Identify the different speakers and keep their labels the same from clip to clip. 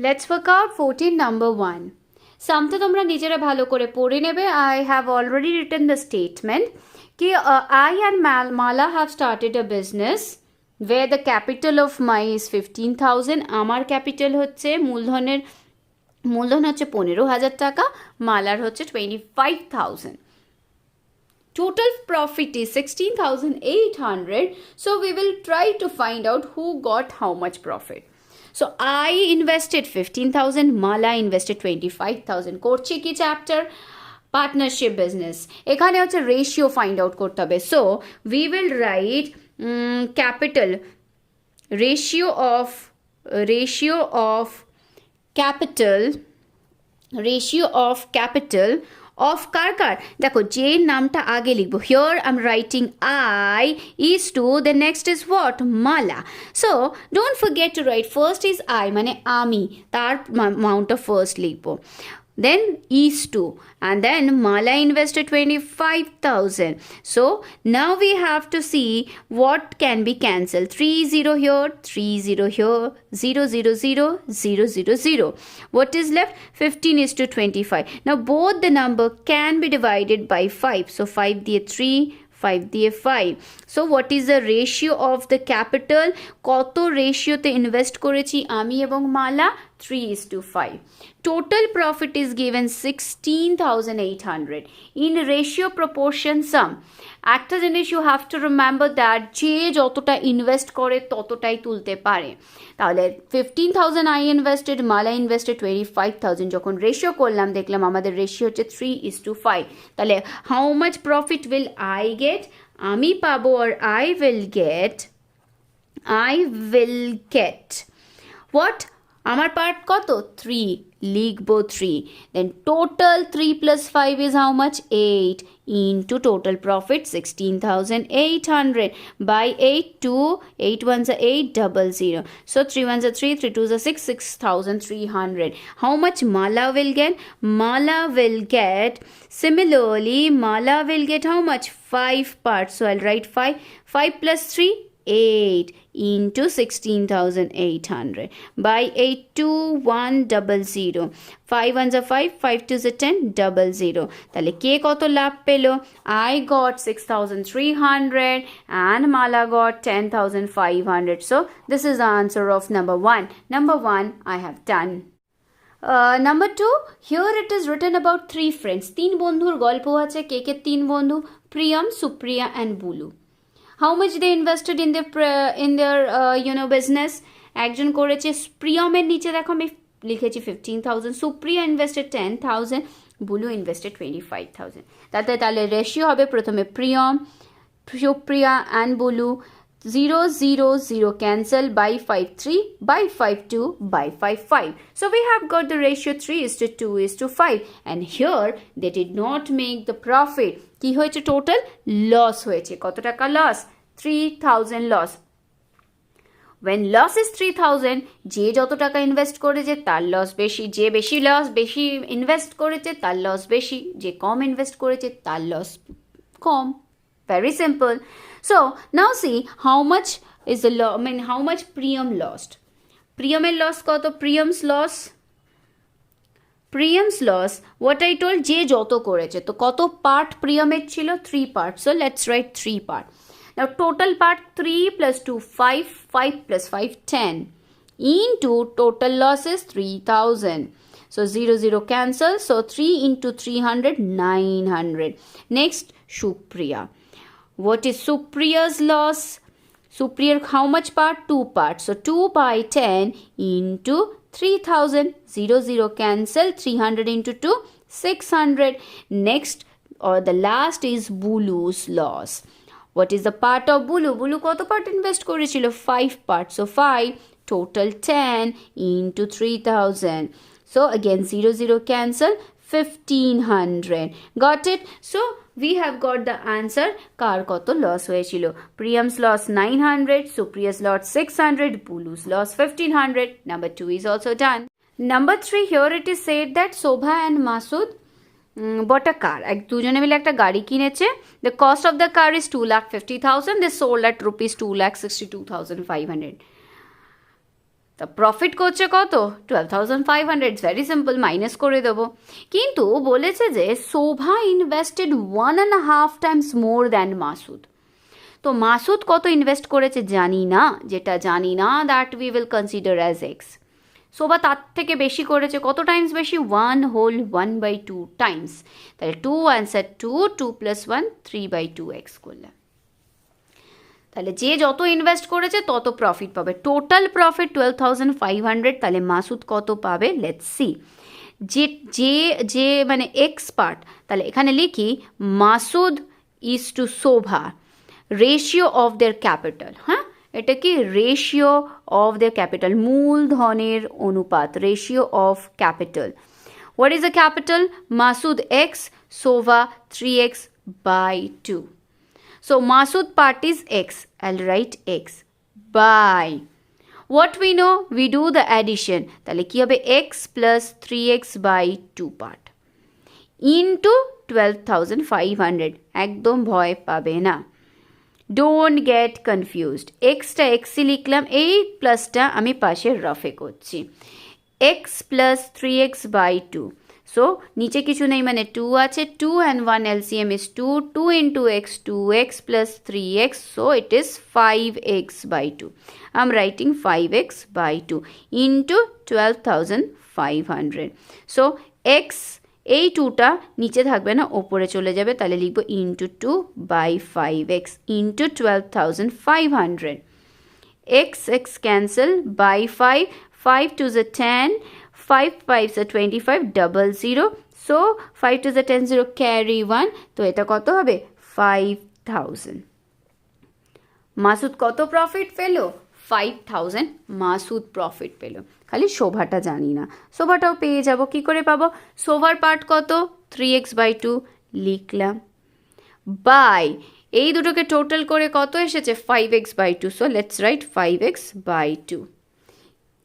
Speaker 1: Let's work out 14 number 1. সামটা তোমরা নিজেরা ভালো করে পড়ে নেবে. I have already written the statement कि I and Mala have started a business where the capital of my is 15,000. আমার ক্যাপিটাল হচ্ছে মূলধন হচ্ছে 15,000 টাকা, মালার হচ্ছে 25,000. Total profit is 16,800. So we will try to find out who got how much profit. So I invested 15,000, Mala invested 25,000. করছি কি chapter? Partnership business. এখানে হচ্ছে রেশিও ফাইন্ড আউট করতে হবে. So we will write capital ratio of capital of কার দেখো যে নামটা আগে লিখবো. Here I am writing I is to the next is what? মালা. So don't forget to write first is I মানে আমি, তার অ্যামাউন্টটা ফার্স্ট লিখবো. Then is to, and then Mala invested 25,000. So now we have to see what can be cancelled. 30 here, 30 here, 000, 000. What is left? 15 is to 25. Now both the number can be divided by 5. So 5 diye 3, 5 দিয়ে 5. So what is the ratio of the capital? কত রেশিওতে invest করেছি আমি এবং মালা? 3:5. Total profit is given 16,800. In ratio proportion sum. একটা জিনিস you have to remember that যে যতটা invest করে ততটাই তুলতে পারে. তাহলে 15,000 I invested, মালা invested 25,000. যখন রেশিও করলাম দেখলাম আমাদের রেশিও হচ্ছে 3:5. তাহলে how much profit will I get? আমি পাবো আর I will get what? আমার পার্ট কত? 3. লিখবো 3. Then total 3 plus 5 is how much? 8 into total profit 16,800 by 8 2 8 ones are 8 00. So 3 ones are 3 3 twos are 6 6,300. How much Mala will get? Mala will get how much? 5 parts. So I'll write 5 plus 3 8 into 16,800 by 8 2 1 00. 5 ones are 5 5 twos are 10 00. তাহলে কে কত লাভ পেলো? I got 6,300 and Mala got 10,500. So this is the answer of number 1. Number 1 I have done. Number 2, here it is written about 3 friends. 3 বন্ধুর গল্প আছে. কে 3 বন্ধু? Priyam, Supriya and Bulu. How much they invested in their business? একজন করেছে প্রিয়মের নিচে দেখো আমি লিখেছি 15,000. Supriya invested 10,000, Bulu invested 25,000. তাহলে রেশিও হবে প্রথমে Priyam, Supriya and Bulu. 0 0 0 cancel by 5 3 by 5 2 by 5 5. So we have got the ratio 3:2:5 and here they did not make the profit. কি হয়েছে? টোটাল লস হয়েছে. কত টাকা loss? 3,000 loss. When loss is 3,000, যে যত টাকা ইনভেস্ট করেছে তার লস বেশি, যে বেশি ইনভেস্ট করেছে তার লস বেশি, যে কম ইনভেস্ট করেছে তার loss com. Very simple. So now see how much is how much Priyam lost. Priyam loss কত? Priyam's loss what I told, যে যত করেছে. তো কত পার্ট প্রিয়মের ছিল? 3 parts. So let's write 3 part. Now total part 3 plus 2 5 5 plus 5 10 into total loss is 3,000. So 0 0 cancel. So 3 into 300 900. Next Supriya. What is Supriya's loss? Supriya how much part? 2 parts. So 2 by 10 into 3,000. 0 0 cancel. 300 into 2 600. Next or the last is Bulu's loss. What is the part of Bulu? Bulu কত part invest করেছিল? 5 parts. So 5 total 10 into 3,000. So again 0 0 cancel. 1,500. Got it? So we have got the answer. কার কত loss হয়েছিল? Priyam's loss 900, Supriya's loss 600, Bulu's loss 1,500. Number 2 is also done. Number 3, here it is said that Sobha and Masood bought a car. দুজনে মিলে একটা গাড়ি কিনেছে. The cost of the car is 2,50,000. They sold at rupees 2,62,500. তা profit করছে কত 12,500, it's very simple, minus করে দেবো। কিন্তু বলেছে যে Shobha invested 1.5 times more than Masud. তো মাসুদ কত ইনভেস্ট করেছে জানি না, যেটা জানি না that we will consider as X. Shobha তার থেকে বেশি করেছে, কত টাইমস বেশি, 1/2 টাইমস। তাহলে 2 অ্যান্সার 2 + 1 3/2x করলে, তাহলে যে যত ইনভেস্ট করেছে তত প্রফিট পাবে। টোটাল প্রফিট 12,500, তাহলে মাসুদ কত পাবে, লেটস সি। যে যে যে মানে এক্সপার্ট, তাহলে এখানে লিখি Masood is to Shobha ratio of their capital. হ্যাঁ, এটা কি রেশিও অফ দেয়ার ক্যাপিটাল, মূলধনের অনুপাত, ratio of capital. What is the capital, Masood x, Shobha 3x/2. So Masood part is x. I'll write x by what we know, we do the addition. তাহলে কি হবে x plus 3x/2 part into 12,500. একদম ভয় পাবে না, don't get confused. Extra এক্সই লিখলাম, এই প্লাসটা আমি পাশে রফে করছি, x plus 3x/2. সো নিচে কিছু নেই মানে 2 আছে, 2 and 1 LCM is 2, 2 into x, 2x plus 3x, so it is 5x/2. I'm writing 5x/2 into 12,500. So x, এই 2টা নিচে থাকবে না, ওপরে চলে যাবে, তাহলে লিখবো into 2/5x into 12,500. x cancel by 5, 5 2s are 10, 5 5s are 25, 00, so 5 2s are 10, 0 carry 1, তো এটা কত হবে 5,000. মাসুদ কত প্রফিট পেল, 5,000 মাসুদ প্রফিট পেল। খালি শোভাটা জানি না, শোভাটাও পেয়ে যাব। কি করে পাবো, শোভার পার্ট কত 3x/2 লিখলাম, বাই এই দুটোকে টোটাল করে কত এসেছে 5x/2, so let's write 5x/2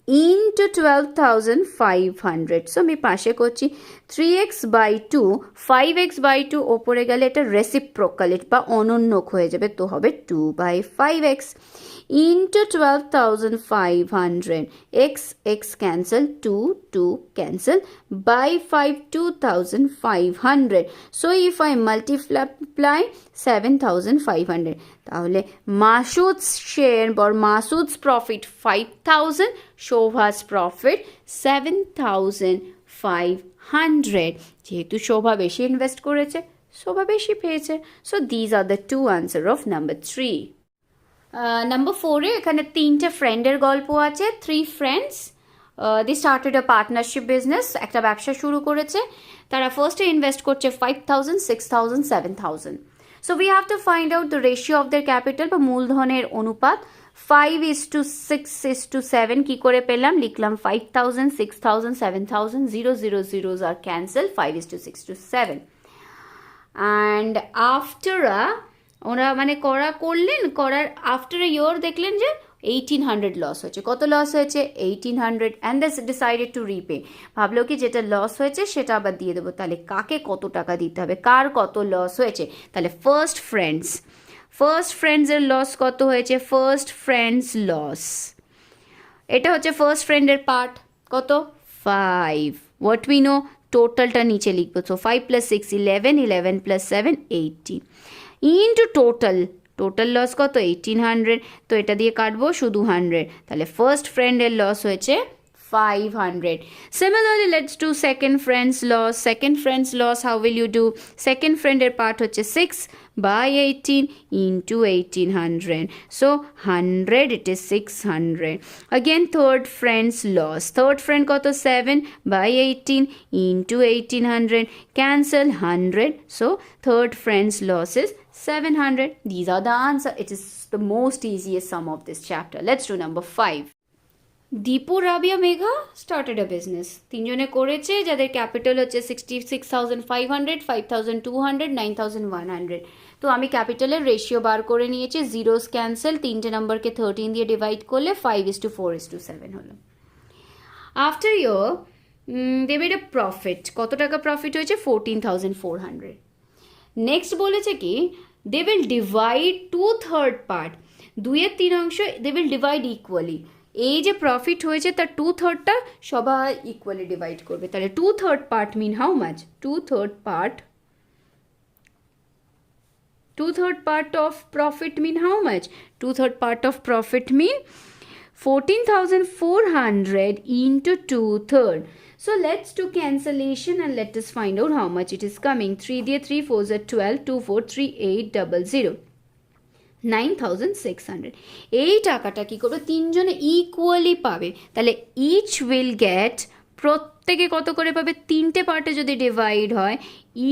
Speaker 1: into 12,500. So আমি পাশে করছি 3x/2, 5x/2 ওপরে গেলে এটা রেসিপ্রোকাল বা অনন্যক হয়ে যাবে, তো হবে 2/5x into 12,500. x cancel, 2 cancel, by 5 2,500. So if I multiply 7,500, তাহলে মাসুদ's share or মাসুদ's profit 5,000, শোভা's profit 7,500. যেহেতু শোভা বেশি ইনভেস্ট করেছে, শোভা বেশি পেয়েছে। So these are the two answer of number 3. Number 4-এ এখানে 3টে ফ্রেন্ডের গল্প আছে। 3 friends, they started a partnership business, একটা ব্যবসা শুরু করেছে। তারা ফার্স্টে ইনভেস্ট করছে 5,000, 6,000, 7,000. So we have to find out the ratio of their capital বা মূলধনের অনুপাত। 5:6:7 কি করে পেলাম, লিখলাম 5,000, 6,000, 7,000, 0 zeros are cancelled, 5:6:7. And after ওরা মানে করার আফটার এ ইয়ার দেখলেন যে 1,800 লস হয়েছে। কত লস হয়েছে 1,800, and they decided to repay. ভাবলো কি যেটা লস হয়েছে সেটা আবার দিয়ে দেবো। তাহলে কাকে কত টাকা দিতে হবে, কার কত লস হয়েছে, তাহলে ফার্স্ট ফ্রেন্ডসের লস কত হয়েছে, ফার্স্ট ফ্রেন্ডস লস, এটা হচ্ছে ফার্স্ট ফ্রেন্ডের পার্ট কত 5, হোয়াট উই নো, টোটালটা নিচে লিখবো। সো 5 + 6 11, 11 + 7 18 ইন্টু টোটাল লস কত 1,800, তো এটা দিয়ে কাটবো শুধু 100, তাহলে ফার্স্ট ফ্রেন্ডের লস হয়েছে 500. Similarly, let's do second friend's loss. Second friend's loss, how will you do? Second friend-এর part হচ্ছে 6/18 into 1,800. So 100, it is 600. Again, third friend's loss. Third friend কত 7/18 into 1,800. Cancel 100. So third friend's loss is 700. These are the answer. It is the most easiest sum of this chapter. Let's do number 5. Dipu, Rabiya, Megha started a business. তিনজনে করেছে যাদের capital হচ্ছে 66,500, 5,200, 9,100। তো আমি ক্যাপিটালের ratio বার করে নিয়েছি, zeros cancel, 3টে নাম্বারকে 13 দিয়ে ডিভাইড করলে 5:4:7 হলো। After year they made a profit. কত টাকা প্রফিট হয়েছে 14,400। নেক্সট বলেছে কি দে উইল ডিভাইড 2/3 পার্ট, 2/3 অংশ দে উইল ডিভাইড ইকুয়ালি। এই যে প্রফিট হয়েছে তার 2/3টা সবাই ইকুয়ালি ডিভাইড করবে। তাহলে 2/3 part mean how much? 2/3 part of profit mean how much? 2/3 part of profit mean 14,400 into 2/3. So let's do cancellation and let us find out how much it is coming. 3 দিয়ে 3 4s are 12, 2 4 3 8 00 9,600। এই টাকাটা কি করবে? তিনজনে equally পাবে। তাহলে each will get, প্রত্যেকে কত করে পাবে? তিনটে পার্টে যদি ডিভাইড হয়,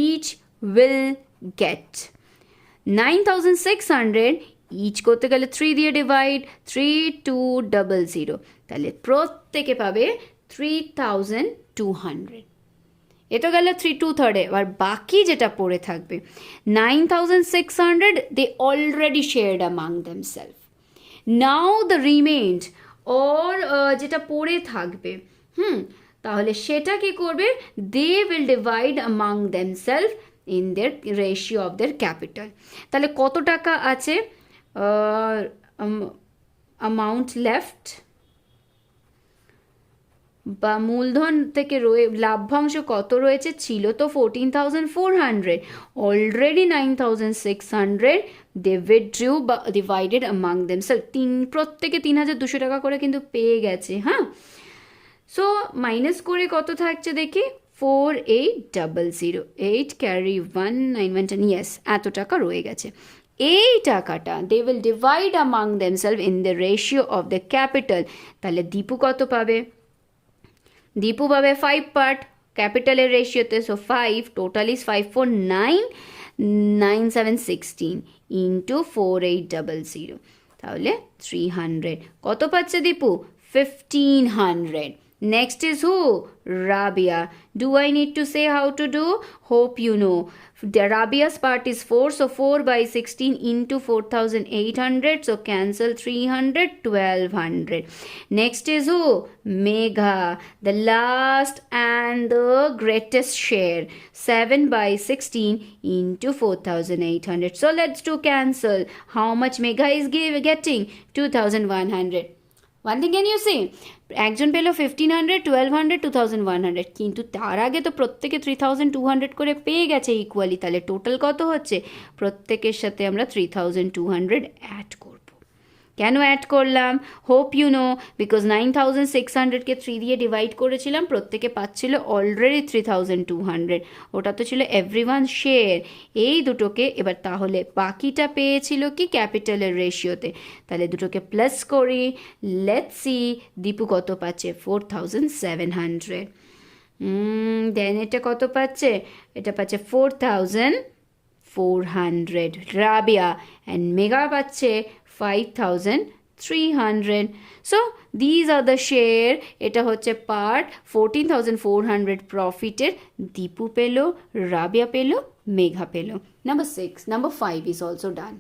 Speaker 1: ইচ উইল গেট 9,600। ইচ করতে গেলে 3 দিয়ে ডিভাইড, 3200। তাহলে প্রত্যেকে পাবে 3,200। এ তো গেল 3/2। এবার বাকি যেটা পড়ে থাকবে 9,600 they already shared among themselves. Now the remained or যেটা পড়ে থাকবে, তাহলে সেটা কি করবে? They will divide among themselves in their ratio of their capital. তাহলে কত টাকা আছে? অ্যামাউন্ট লেফট বা মূলধন থেকে লাভ্যাংশ কত রয়েছে? ছিল তো 14,400, অলরেডি 9,600 দে উইথড্রু বা ডিভাইডেড অ্যামাং দেমসেলফ। প্রত্যেকে 3,200 টাকা করে কিন্তু পেয়ে গেছে। হ্যাঁ, সো মাইনাস করে কত থাকছে দেখি? 4800, 8 ক্যারি 1 9 1 10, ইয়েস, এত টাকা রয়ে গেছে। এই টাকাটা they will divide among themselves in the ratio of the capital. তাহলে দীপু কত পাবে? দীপু পাবে 5 পার্ট ক্যাপিটালের রেশিওতে। সো 5 টোটাল ইজ 5 4 9 9 7 16 ইন্টু 4800, তাহলে 300। কত পাচ্ছে Dipu? 1500। Next is who? Rabia. Do I need to say how to do? Hope you know. The Rabia's part is 4, so 4 by 16 into 4,800, so cancel 300, 1,200. Next is who? Megha, the last and the greatest share, 7 by 16 into 4,800. So let's do cancel. How much Megha is getting? 2,100. One thing can you see? একজন পেল 1500, 1200, 2100, কিন্তু তার আগে তো প্রত্যেকে 3200 করে পেয়ে গেছে ইকুয়ালি। তাহলে টোটাল কত হচ্ছে? প্রত্যেকের সাথে আমরা 3200 অ্যাড করব। কেন অ্যাড করলাম? হোপ ইউ নো, বিকজ 9,600কে 3 দিয়ে ডিভাইড করেছিলাম, প্রত্যেকে পাচ্ছিল অলরেডি 3200। ওটা তো ছিল এভরিওয়ান শেয়ার। এই দুটোকে এবার তাহলে বাকিটা পেয়েছিল কি? ক্যাপিটালের রেশিওতে। তাহলে দুটোকে প্লাস করি, লেটস সি দীপু কত পাচ্ছে? 4,700। দেন এটা কত পাচ্ছে? এটা পাচ্ছে 4,400 রাবিয়া, অ্যান্ড মেগা পাচ্ছে 5,300. So these are the share. এটা হচ্ছে পার্ট 14,400 প্রফিটের। দীপু পেল, রাবিয়া পেল, মেঘা পেল। Number 6, number 5 is also done.